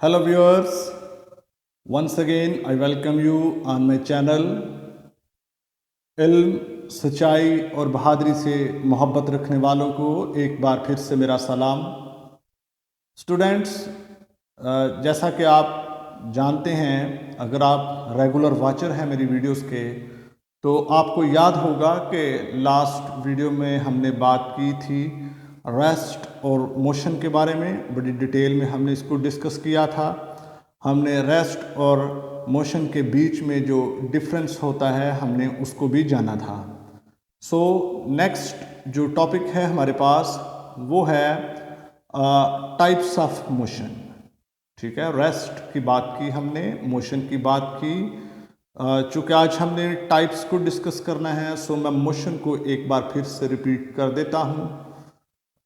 Hello viewers, once again I welcome you on my channel। इल्म, सच्चाई और बहादुरी से मोहब्बत रखने वालों को एक बार फिर से मेरा सलाम। स्टूडेंट्स, जैसा कि आप जानते हैं, अगर आप रेगुलर वॉचर हैं मेरी वीडियोस के, तो आपको याद होगा कि लास्ट वीडियो में हमने बात की थी रेस्ट और मोशन के बारे में। बड़ी डिटेल में हमने इसको डिस्कस किया था। हमने रेस्ट और मोशन के बीच में जो डिफरेंस होता है हमने उसको भी जाना था। सो नेक्स्ट जो टॉपिक है हमारे पास वो है टाइप्स ऑफ मोशन। ठीक है, रेस्ट की बात की हमने, मोशन की बात की। चूँकि आज हमने टाइप्स को डिस्कस करना है, सो मैं मोशन को एक बार फिर से रिपीट कर देता हूँ।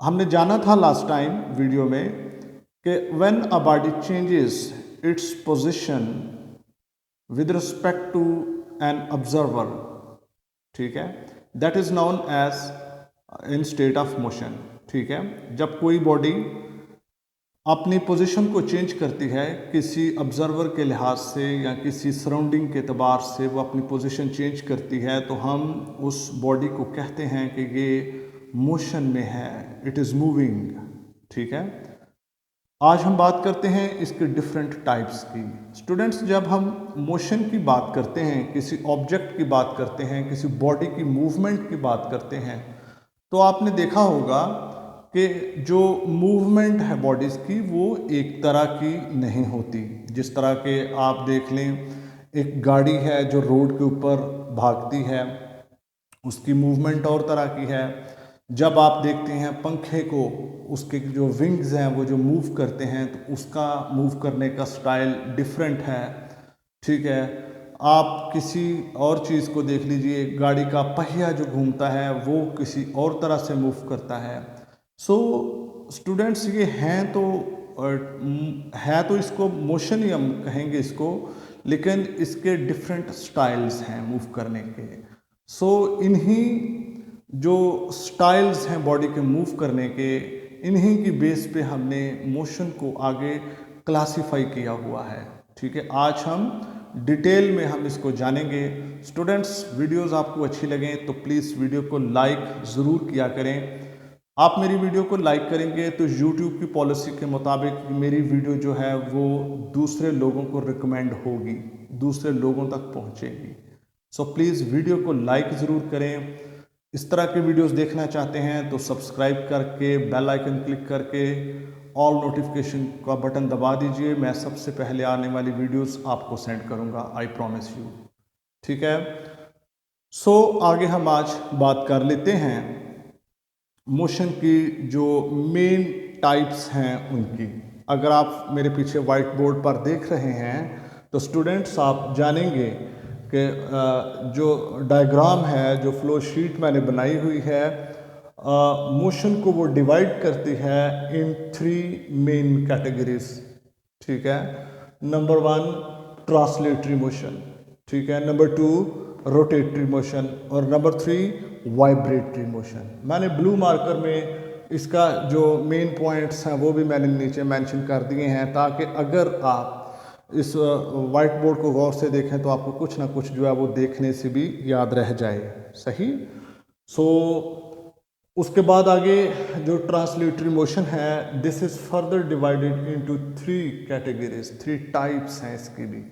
हमने जाना था लास्ट टाइम वीडियो में कि when a body changes its position with respect to an observer, ठीक है, that is known as in state of motion. ठीक है, जब कोई बॉडी अपनी पोजीशन को चेंज करती है किसी ऑब्जर्वर के लिहाज से या किसी सराउंडिंग के एतबार से, वो अपनी पोजीशन चेंज करती है, तो हम उस बॉडी को कहते हैं कि ये मोशन में है, इट इज़ मूविंग। ठीक है, आज हम बात करते हैं इसके डिफरेंट टाइप्स की। स्टूडेंट्स, जब हम मोशन की बात करते हैं, किसी ऑब्जेक्ट की बात करते हैं, किसी बॉडी की मूवमेंट की बात करते हैं, तो आपने देखा होगा कि जो मूवमेंट है बॉडीज़ की वो एक तरह की नहीं होती। जिस तरह के आप देख लें, एक गाड़ी है जो रोड के ऊपर भागती है, उसकी मूवमेंट और तरह की है। जब आप देखते हैं पंखे को, उसके जो विंग्स हैं वो जो मूव करते हैं, तो उसका मूव करने का स्टाइल डिफरेंट है। ठीक है, आप किसी और चीज़ को देख लीजिए, गाड़ी का पहिया जो घूमता है वो किसी और तरह से मूव करता है। सो स्टूडेंट्स, ये है तो इसको मोशन ही हम कहेंगे इसको, लेकिन इसके डिफरेंट स्टाइल्स हैं मूव करने के। सो इन्हीं जो स्टाइल्स हैं बॉडी के मूव करने के, इन्हीं की बेस पे हमने मोशन को आगे क्लासिफाई किया हुआ है। ठीक है, आज हम डिटेल में हम इसको जानेंगे। स्टूडेंट्स, वीडियोस आपको अच्छी लगें तो प्लीज़ वीडियो को लाइक ज़रूर किया करें। आप मेरी वीडियो को लाइक करेंगे तो YouTube की पॉलिसी के मुताबिक मेरी वीडियो जो है वो दूसरे लोगों को रिकमेंड होगी, दूसरे लोगों तक पहुंचेगी। सो प्लीज़ वीडियो को लाइक ज़रूर करें। इस तरह के वीडियोस देखना चाहते हैं तो सब्सक्राइब करके बेल आइकन क्लिक करके ऑल नोटिफिकेशन का बटन दबा दीजिए। मैं सबसे पहले आने वाली वीडियोस आपको सेंड करूंगा, आई प्रॉमिस यू। ठीक है, सो आगे हम आज बात कर लेते हैं मोशन की जो मेन टाइप्स हैं उनकी। अगर आप मेरे पीछे वाइट बोर्ड पर देख रहे हैं तो स्टूडेंट्स आप जानेंगे कि जो डायग्राम है, जो फ्लो शीट मैंने बनाई हुई है, मोशन को वो डिवाइड करती है इन 3 मेन कैटेगरीज। ठीक है, नंबर 1 ट्रांसलेटरी मोशन, ठीक है, नंबर 2 रोटेटरी मोशन, और नंबर 3 वाइब्रेटरी मोशन। मैंने ब्लू मार्कर में इसका जो मेन पॉइंट्स हैं वो भी मैंने नीचे मेंशन कर दिए हैं, ताकि अगर आप इस वाइट बोर्ड को गौर से देखें तो आपको कुछ ना कुछ जो है वो देखने से भी याद रह जाए। सही। सो उसके बाद आगे जो ट्रांसलेटरी मोशन है, this is further divided into 3 categories, 3 types हैं इसकी भी।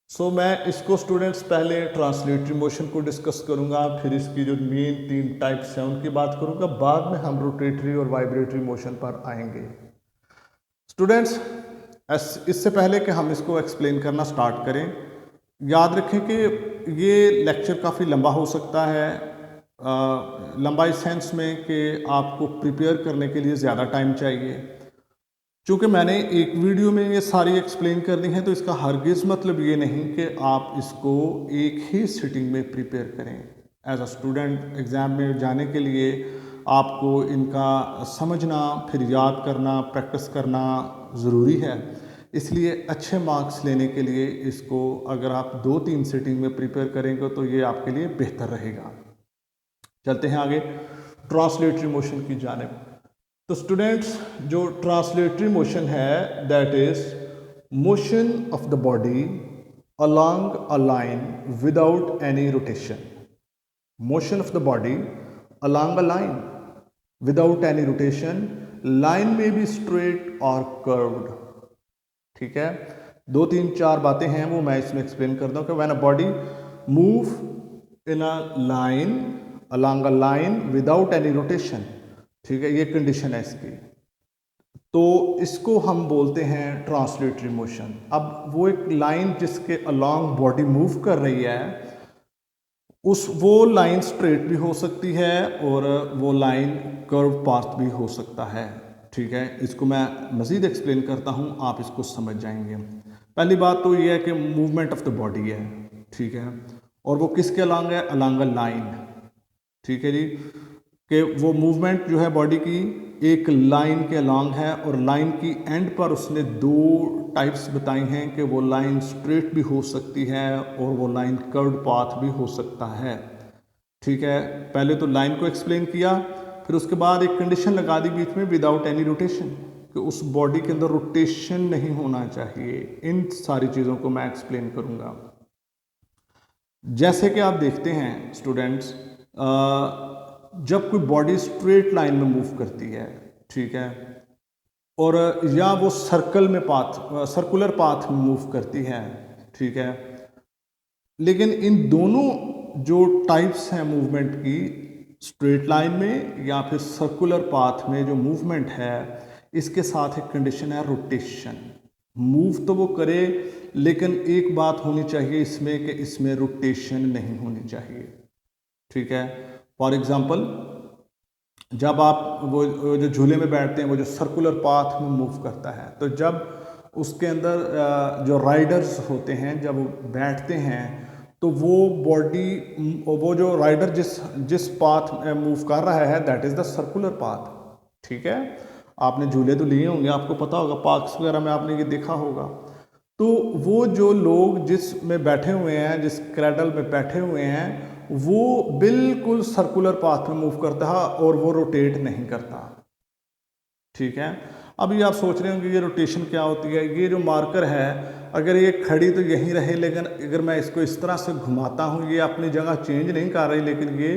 सो मैं इसको स्टूडेंट्स पहले ट्रांसलेटरी मोशन को डिस्कस करूंगा, फिर इसकी जो मेन 3 टाइप्स हैं उनकी बात करूंगा, बाद में हम रोटेटरी और वाइब्रेटरी मोशन पर आएंगे। स्टूडेंट्स, इससे पहले कि हम इसको एक्सप्लेन करना स्टार्ट करें, याद रखें कि ये लेक्चर काफ़ी लंबा हो सकता है। लंबा इस सेंस में कि आपको प्रिपेयर करने के लिए ज़्यादा टाइम चाहिए। चूँकि मैंने एक वीडियो में ये सारी एक्सप्लेन कर दी है, तो इसका हरगिज़ मतलब ये नहीं कि आप इसको एक ही सिटिंग में प्रिपेयर करें। एज अ स्टूडेंट एग्ज़ाम में जाने के लिए आपको इनका समझना, फिर याद करना, प्रैक्टिस करना ज़रूरी है। इसलिए अच्छे मार्क्स लेने के लिए इसको अगर आप 2-3 सिटिंग में प्रिपेयर करेंगे तो ये आपके लिए बेहतर रहेगा। चलते हैं आगे ट्रांसलेटरी मोशन की जानिब। तो स्टूडेंट्स, जो ट्रांसलेटरी मोशन है, that is motion of the body along a line without any rotation. Motion of the body along a line without any rotation. Line may be straight or curved. ठीक है, 2 3 4 बातें हैं वो मैं इसमें explain करता हूँ कि when a body move in a line along a line without any rotation, ठीक है, ये कंडीशन है इसकी, तो इसको हम बोलते हैं ट्रांसलेटरी मोशन। अब वो एक लाइन जिसके अलोंग बॉडी मूव कर रही है, वो लाइन स्ट्रेट भी हो सकती है और वो लाइन कर्व पाथ भी हो सकता है। ठीक है, इसको मैं मज़ीद एक्सप्लेन करता हूँ, आप इसको समझ जाएंगे। पहली बात तो ये है कि मूवमेंट ऑफ द बॉडी है, ठीक है, और वो किसके अलोंग है? Along a line. ठीक है जी, कि वो मूवमेंट जो है बॉडी की एक लाइन के अलोंग है, और लाइन की एंड पर उसने 2 टाइप्स बताई हैं कि वो लाइन स्ट्रेट भी हो सकती है और वो लाइन कर्व्ड पाथ भी हो सकता है। ठीक है, पहले तो लाइन को एक्सप्लेन किया, फिर उसके बाद एक कंडीशन लगा दी बीच में, विदाउट एनी रोटेशन, कि उस बॉडी के अंदर रोटेशन नहीं होना चाहिए। इन सारी चीज़ों को मैं एक्सप्लेन करूँगा। जैसे कि आप देखते हैं स्टूडेंट्स, जब कोई बॉडी स्ट्रेट लाइन में मूव करती है, ठीक है, और या वो सर्कुलर पाथ में मूव करती है, ठीक है, लेकिन इन दोनों जो टाइप्स हैं मूवमेंट की, स्ट्रेट लाइन में या फिर सर्कुलर पाथ में जो मूवमेंट है, इसके साथ एक कंडीशन है रोटेशन। मूव तो वो करे, लेकिन एक बात होनी चाहिए इसमें कि इसमें रोटेशन नहीं होनी चाहिए। ठीक है, फॉर एग्जाम्पल, जब आप वो जो झूले में बैठते हैं, वो जो सर्कुलर पाथ में मूव करता है, तो जब उसके अंदर जो राइडर्स होते हैं, जब वो बैठते हैं, तो वो बॉडी, वो जो राइडर जिस पाथ में मूव कर रहा है, that is the circular path. ठीक है, आपने झूले तो लिए होंगे, आपको पता होगा, पार्क्स वगैरह में आपने ये देखा होगा। तो वो जो लोग जिस में बैठे हुए हैं, जिस क्रैडल में बैठे हुए हैं, वो बिल्कुल सर्कुलर पाथ में मूव करता है और वो रोटेट नहीं करता। ठीक है, अभी आप सोच रहे होंगे ये रोटेशन क्या होती है। ये जो मार्कर है, अगर ये खड़ी तो यहीं रहे, लेकिन अगर मैं इसको इस तरह से घुमाता हूँ, ये अपनी जगह चेंज नहीं कर रही, लेकिन ये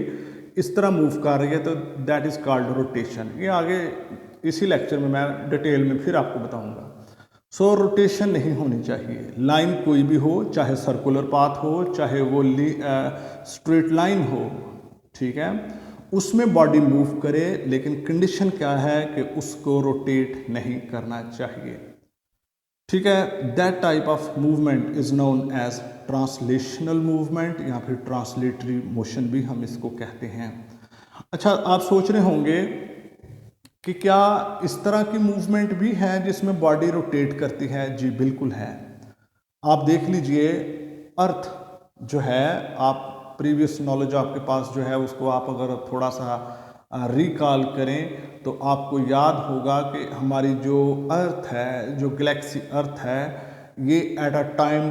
इस तरह मूव कर रही है, तो दैट इज़ कॉल्ड रोटेशन। ये आगे इसी लेक्चर में मैं डिटेल में फिर आपको बताऊँगा। सो रोटेशन नहीं होनी चाहिए। लाइन कोई भी हो, चाहे सर्कुलर पाथ हो, चाहे वो स्ट्रेट लाइन हो, ठीक है, उसमें बॉडी मूव करे, लेकिन कंडीशन क्या है कि उसको रोटेट नहीं करना चाहिए। ठीक है, that type of movement is known as translational movement या फिर ट्रांसलेटरी मोशन भी हम इसको कहते हैं। अच्छा, आप सोच रहे होंगे कि क्या इस तरह की मूवमेंट भी है जिसमें बॉडी रोटेट करती है? जी बिल्कुल है। आप देख लीजिए, अर्थ जो है, आप प्रीवियस नॉलेज आपके पास जो है, उसको आप अगर थोड़ा सा रिकॉल करें, तो आपको याद होगा कि हमारी जो अर्थ है, जो गैलेक्सी अर्थ है, ये एट अ टाइम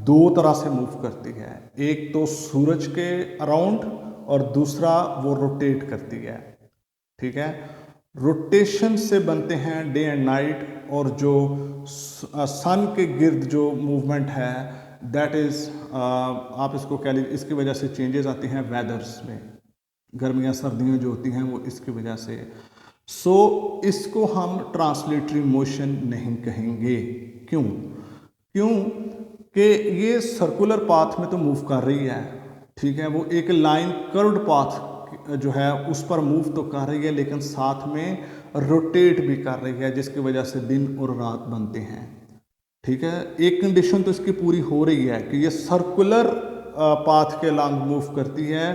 2 तरह से मूव करती है। एक तो सूरज के अराउंड, और दूसरा वो रोटेट करती है। ठीक है, रोटेशन से बनते हैं डे एंड नाइट, और जो सन के गिर्द जो मूवमेंट है, दैट इज़ आप इसको कह लीजिए, इसकी वजह से चेंजेस आती हैं वेदर्स में, गर्मियाँ सर्दियाँ जो होती हैं वो इसकी वजह से। सो इसको हम ट्रांसलेटरी मोशन नहीं कहेंगे। क्यों? कि ये सर्कुलर पाथ में तो मूव कर रही है, ठीक है, वो एक लाइन कर्व्ड पाथ जो है उस पर मूव तो कर रही है, लेकिन साथ में रोटेट भी कर रही है, जिसकी वजह से दिन और रात बनते हैं। ठीक है, एक कंडीशन तो इसकी पूरी हो रही है कि ये सर्कुलर पाथ के लॉन्ग मूव करती है,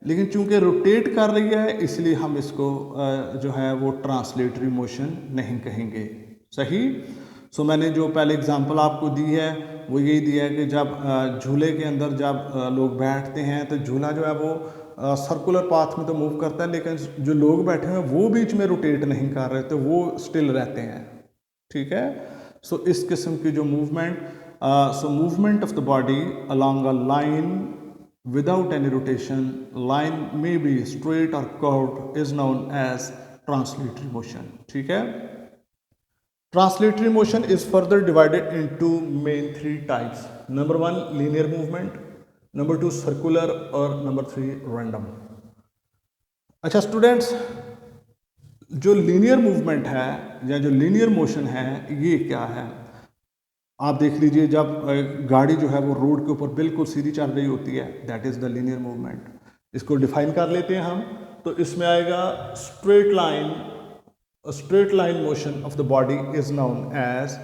लेकिन चूंकि रोटेट कर रही है, इसलिए हम इसको जो है वो ट्रांसलेटरी मोशन नहीं कहेंगे। सही। सो मैंने जो पहले एग्जांपल आपको दी है वो यही दिया है कि जब झूले के अंदर जब लोग बैठते हैं, तो झूला जो है वो सर्कुलर पाथ में तो मूव करता है, लेकिन जो लोग बैठे हैं वो बीच में रोटेट नहीं कर रहे, तो वो स्टिल रहते हैं। ठीक है, सो इस किस्म की जो movement, so movement of the body along a line without any rotation, line may be straight और curved, is known as translatory motion. ठीक है, translatory motion is further divided into main 3 types. Number 1 linear movement, number 2 circular और number 3 random. अच्छा students, जो linear movement है या जो linear motion है ये क्या है? आप देख लीजिए, जब गाड़ी जो है वो रोड के ऊपर बिल्कुल सीधी चल रही होती है, that is the linear movement. इसको डिफाइन कर लेते हैं हम. तो इसमें आएगा straight line motion of the body is known as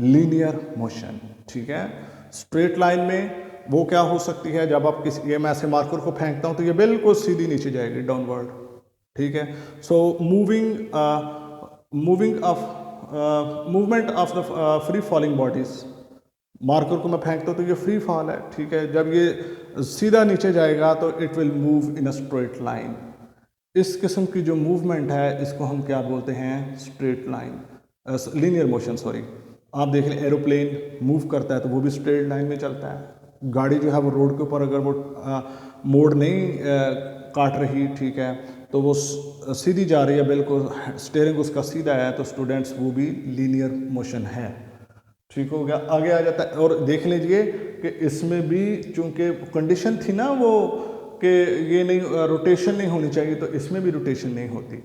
linear motion. ठीक है, स्ट्रेट लाइन में वो क्या हो सकती है, जब आप किसी, ये मैं ऐसे मार्कर को फेंकता हूं तो ये बिल्कुल सीधी नीचे जाएगी, डाउनवर्ड. ठीक है, सो movement of the free falling bodies. Marker को मैं फेंकता हूँ तो ये फ्री फॉल है. ठीक है, जब ये सीधा नीचे जाएगा तो it will move in a straight line. इस किस्म की जो मूवमेंट है इसको हम क्या बोलते हैं? Straight line, linear motion. Sorry, आप देख लें एरोप्लेन मूव करता है तो वो भी स्ट्रेट लाइन में चलता है. गाड़ी जो है वो रोड के ऊपर अगर वो मोड़ नहीं काट रही, ठीक है, तो वो सीधी जा रही है, बिल्कुल स्टीयरिंग उसका सीधा है, तो स्टूडेंट्स वो भी लीनियर मोशन है. ठीक हो गया, आगे आ जाता है. और देख लीजिए कि इसमें भी चूंकि कंडीशन थी ना वो कि ये नहीं, रोटेशन नहीं होनी चाहिए, तो इसमें भी रोटेशन नहीं होती.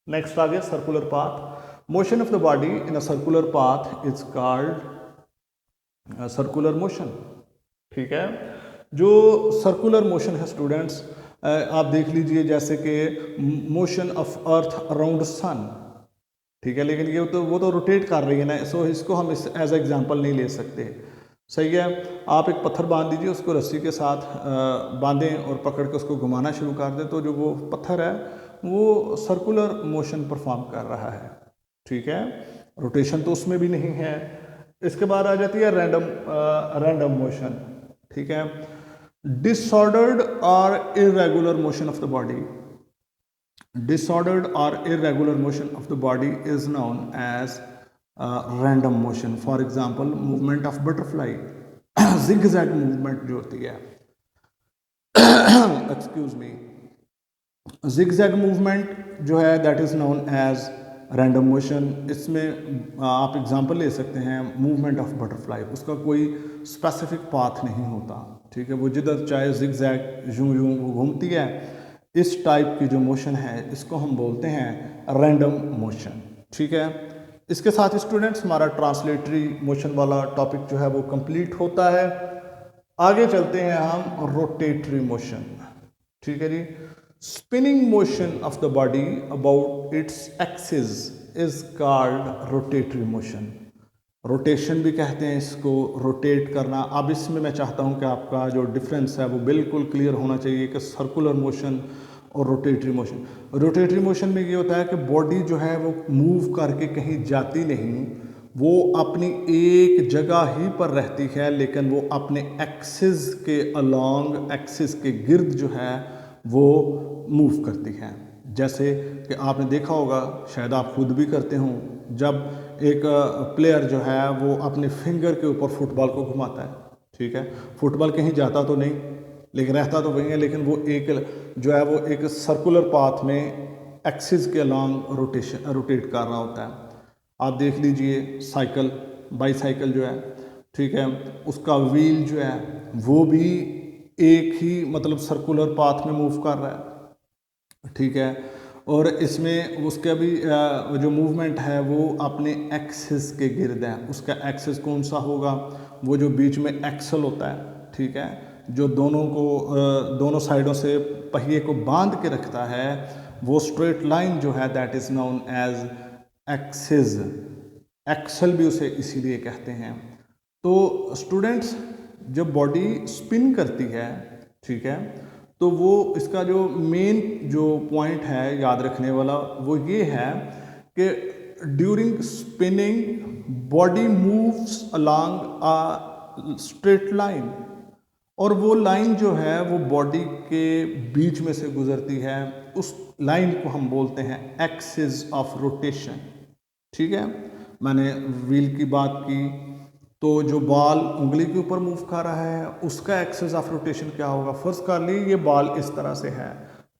नेक्स्ट आ गया circular path. Motion of the body in a circular path is called circular motion. ठीक है, जो सर्कुलर मोशन है स्टूडेंट्स, आप देख लीजिए जैसे कि motion of earth around sun. ठीक है, लेकिन ये तो वो तो रोटेट कर रही है ना, सो इसको हम इस एज एग्जांपल नहीं ले सकते. सही है, आप एक पत्थर बांध दीजिए, उसको रस्सी के साथ बांधें और पकड़ के उसको घुमाना शुरू कर दें, तो जो वो पत्थर है वो सर्कुलर मोशन परफॉर्म कर रहा है. ठीक है, रोटेशन तो उसमें भी नहीं है. इसके बाद आ जाती है रैंडम मोशन. ठीक है, डिसऑर्डर्ड और irregular motion of the body. Disordered or irregular motion of the body is known as random motion. For example, movement of butterfly, zigzag movement जो होती है, excuse me, zigzag movement जो है that is known as random motion. इसमें आप example ले सकते हैं मूवमेंट ऑफ बटरफ्लाई. उसका कोई स्पेसिफिक पाथ नहीं होता. ठीक है, वो जिधर चाहे जिगजैग यूं यूं वो घूमती है. इस टाइप की जो मोशन है इसको हम बोलते हैं रैंडम मोशन. ठीक है, इसके साथ स्टूडेंट्स हमारा ट्रांसलेटरी मोशन वाला टॉपिक जो है वो कंप्लीट होता है. आगे चलते हैं हम रोटेटरी मोशन. ठीक है जी, spinning motion of the body about its axis is called rotatory motion. Rotation भी कहते हैं इसको, रोटेट करना. अब इसमें मैं चाहता हूं कि आपका जो डिफरेंस है वो बिल्कुल क्लियर होना चाहिए कि सर्कुलर मोशन और रोटेटरी मोशन. रोटेटरी मोशन में ये होता है कि बॉडी जो है वो मूव करके कहीं जाती नहीं, वो अपनी एक जगह ही पर रहती है, लेकिन वो अपने एक्सिस के अलॉन्ग, एक्सिस के गिर्द जो है वो मूव करती है. जैसे कि आपने देखा होगा, शायद आप खुद भी करते हों, जब एक प्लेयर जो है वो अपने फिंगर के ऊपर फुटबॉल को घुमाता है. ठीक है, फुटबॉल कहीं जाता तो नहीं लेकिन रहता तो वहीं है, लेकिन वो एक जो है वो एक सर्कुलर पाथ में एक्सिस के अलॉन्ग रोटेट कर रहा होता है. आप देख लीजिए साइकिल, बाईसाइकिल जो है, ठीक है, उसका व्हील जो है वो भी एक ही मतलब सर्कुलर पाथ में मूव कर रहा है. ठीक है, और इसमें उसका भी जो मूवमेंट है वो अपने एक्सिस के गिर्द है. उसका एक्सिस कौन सा होगा? वो जो बीच में एक्सल होता है. ठीक है, जो दोनों साइडों से पहिए को बांध के रखता है, वो स्ट्रेट लाइन जो है that is known as axis. Axle भी उसे इसीलिए कहते हैं. तो स्टूडेंट्स, जब बॉडी स्पिन करती है, ठीक है, तो वो इसका जो मेन जो पॉइंट है याद रखने वाला वो ये है कि during spinning body moves along a straight line, और वो लाइन जो है वो बॉडी के बीच में से गुजरती है. उस लाइन को हम बोलते हैं एक्सिस ऑफ रोटेशन. ठीक है, मैंने व्हील की बात की, तो जो बॉल उंगली के ऊपर मूव कर रहा है उसका एक्सिस ऑफ रोटेशन क्या होगा? फर्स्ट कर ली, ये बॉल इस तरह से है,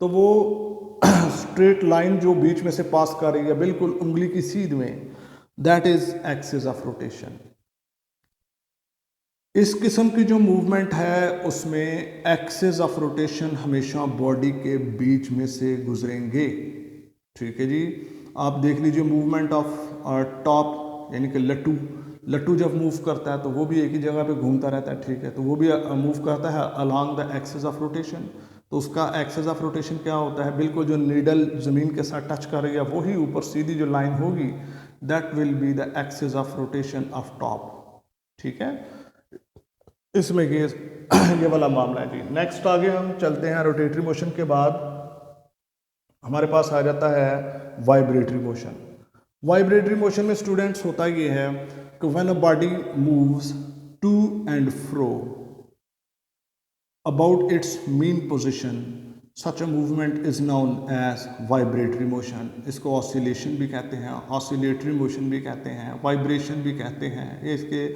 तो वो स्ट्रेट लाइन जो बीच में से पास कर रही है बिल्कुल उंगली की सीध में, that is axis of rotation. इस किस्म की जो मूवमेंट है उसमें एक्सिस ऑफ रोटेशन हमेशा बॉडी के बीच में से गुजरेंगे। ठीक है जी, आप देख लीजिए मूवमेंट ऑफ टॉप, यानी कि लट्टू जब मूव करता है तो वो भी एक ही जगह पे घूमता रहता है। ठीक है, तो वो भी मूव करता है along the axis of rotation. तो उसका एक्सिस ऑफ रोटेशन क्या होता है, बिल्कुल जो नीडल ज़मीन के साथ टच कर रही है वही ऊपर सीधी जो लाइन होगी, that will be the axis of rotation of top. ठीक है, इसमें ये वाला मामला है जी। नेक्स्ट आगे हम चलते हैं, रोटेटरी मोशन के बाद हमारे पास आ जाता है वाइब्रेटरी मोशन। वाइब्रेटरी मोशन में स्टूडेंट्स होता ये है कि when a body moves to and fro about its mean position, such a movement is known as vibratory motion. इसको ऑसिलेशन भी कहते हैं, ऑसिलेटरी मोशन भी कहते हैं, वाइब्रेशन भी कहते हैं। ये इसके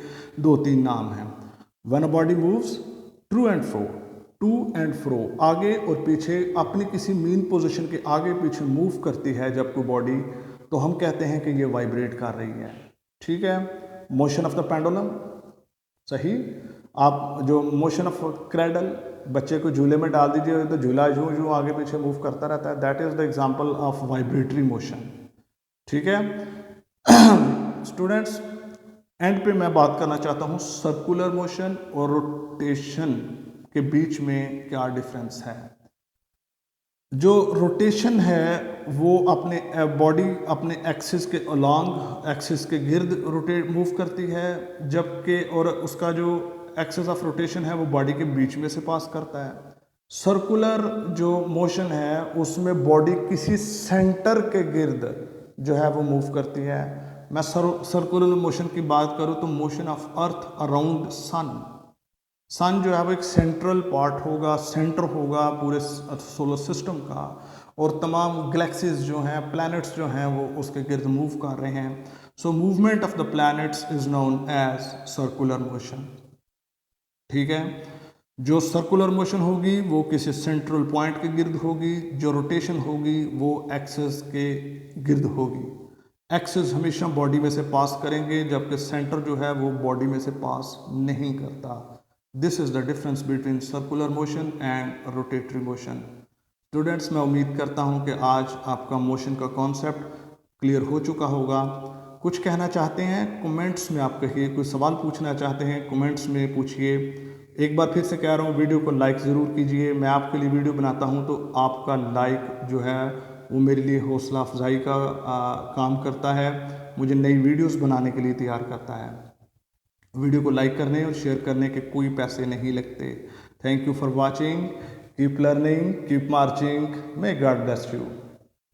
2-3 नाम हैं। When a body moves to and fro, आगे और पीछे अपनी किसी मीन पोजीशन के आगे पीछे मूव करती है जब कोई बॉडी, तो हम कहते हैं कि ये वाइब्रेट कर रही है। ठीक है, मोशन ऑफ द पेंडुलम, सही। आप जो मोशन ऑफ क्रेडल, बच्चे को झूले में डाल दीजिए तो झूला यूं आगे पीछे मूव करता रहता है, that is the example of vibratory motion. ठीक है स्टूडेंट्स, एंड पे मैं बात करना चाहता हूँ सर्कुलर मोशन और रोटेशन के बीच में क्या डिफरेंस है। जो रोटेशन है वो अपने बॉडी अपने एक्सिस के अलॉन्ग, एक्सिस के गिर्द रोटेट मूव करती है, जबकि और उसका जो एक्सिस ऑफ रोटेशन है वो बॉडी के बीच में से पास करता है। सर्कुलर जो मोशन है उसमें बॉडी किसी सेंटर के गिर्द जो है वो मूव करती है। मैं सर्कुलर मोशन की बात करूँ तो motion of earth around sun जो है वो एक सेंट्रल पार्ट होगा, सेंटर होगा पूरे सोलर सिस्टम का, और तमाम गैलेक्सीज जो हैं, प्लैनेट्स जो हैं वो उसके गिर्द मूव कर रहे हैं। So movement of the planets is known as circular motion. ठीक है, जो सर्कुलर मोशन होगी वो किसी सेंट्रल पॉइंट के गिर्द होगी, जो रोटेशन होगी वो एक्सिस के गिर्द होगी। एक्सिस हमेशा बॉडी में से पास करेंगे जबकि सेंटर जो है वो बॉडी में से पास नहीं करता। This is the difference between circular motion and rotatory motion. Students, मैं उम्मीद करता हूँ कि आज आपका मोशन का कॉन्सेप्ट क्लियर हो चुका होगा। कुछ कहना चाहते हैं कमेंट्स में आप कहिए, कोई सवाल पूछना चाहते हैं कमेंट्स में पूछिए। एक बार फिर से कह रहा हूँ, वीडियो को लाइक ज़रूर कीजिए। मैं आपके लिए वीडियो बनाता हूँ तो आपका लाइक जो है वो मेरे लिए हौसला अफजाई का काम करता है, मुझे नई वीडियोस बनाने के लिए तैयार करता है। वीडियो को लाइक करने और शेयर करने के कोई पैसे नहीं लगते। Thank you for watching, keep learning, keep marching, may God bless you.